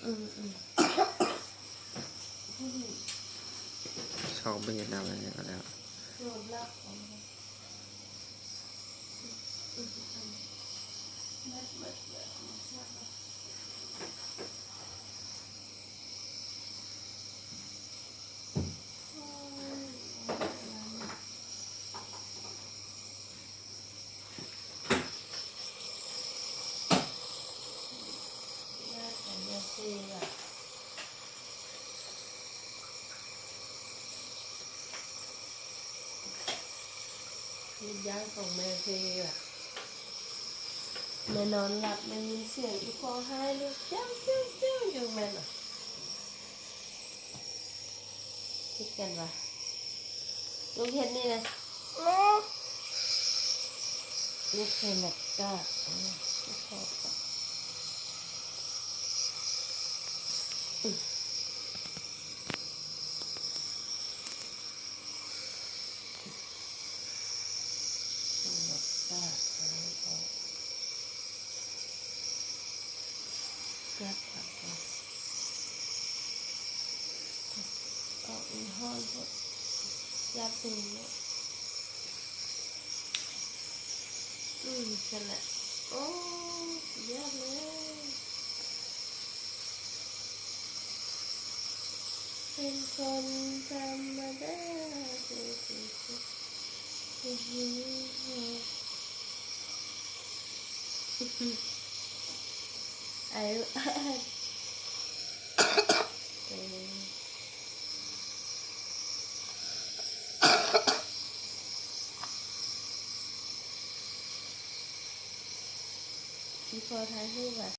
ชอบเป็นยังไงอะไรก็แล้ววิญญาณของแม่เพล่ะแม่นอนหลับไม่มีเสียงอีพอให้ลูกเจ้าเจ้าเจ้าอยู่แม่น่ะคิดกันว่าลูกเห็นนี่นะลูกเห็นหนักก้าลูกชอบยัดผักเอาอีห้อนพวกยัดตึงเนี่ยนั่นแหละโอ้ยากเลยเป็นคนธรรมดาไอ้ที่พอท้ายรูปอะ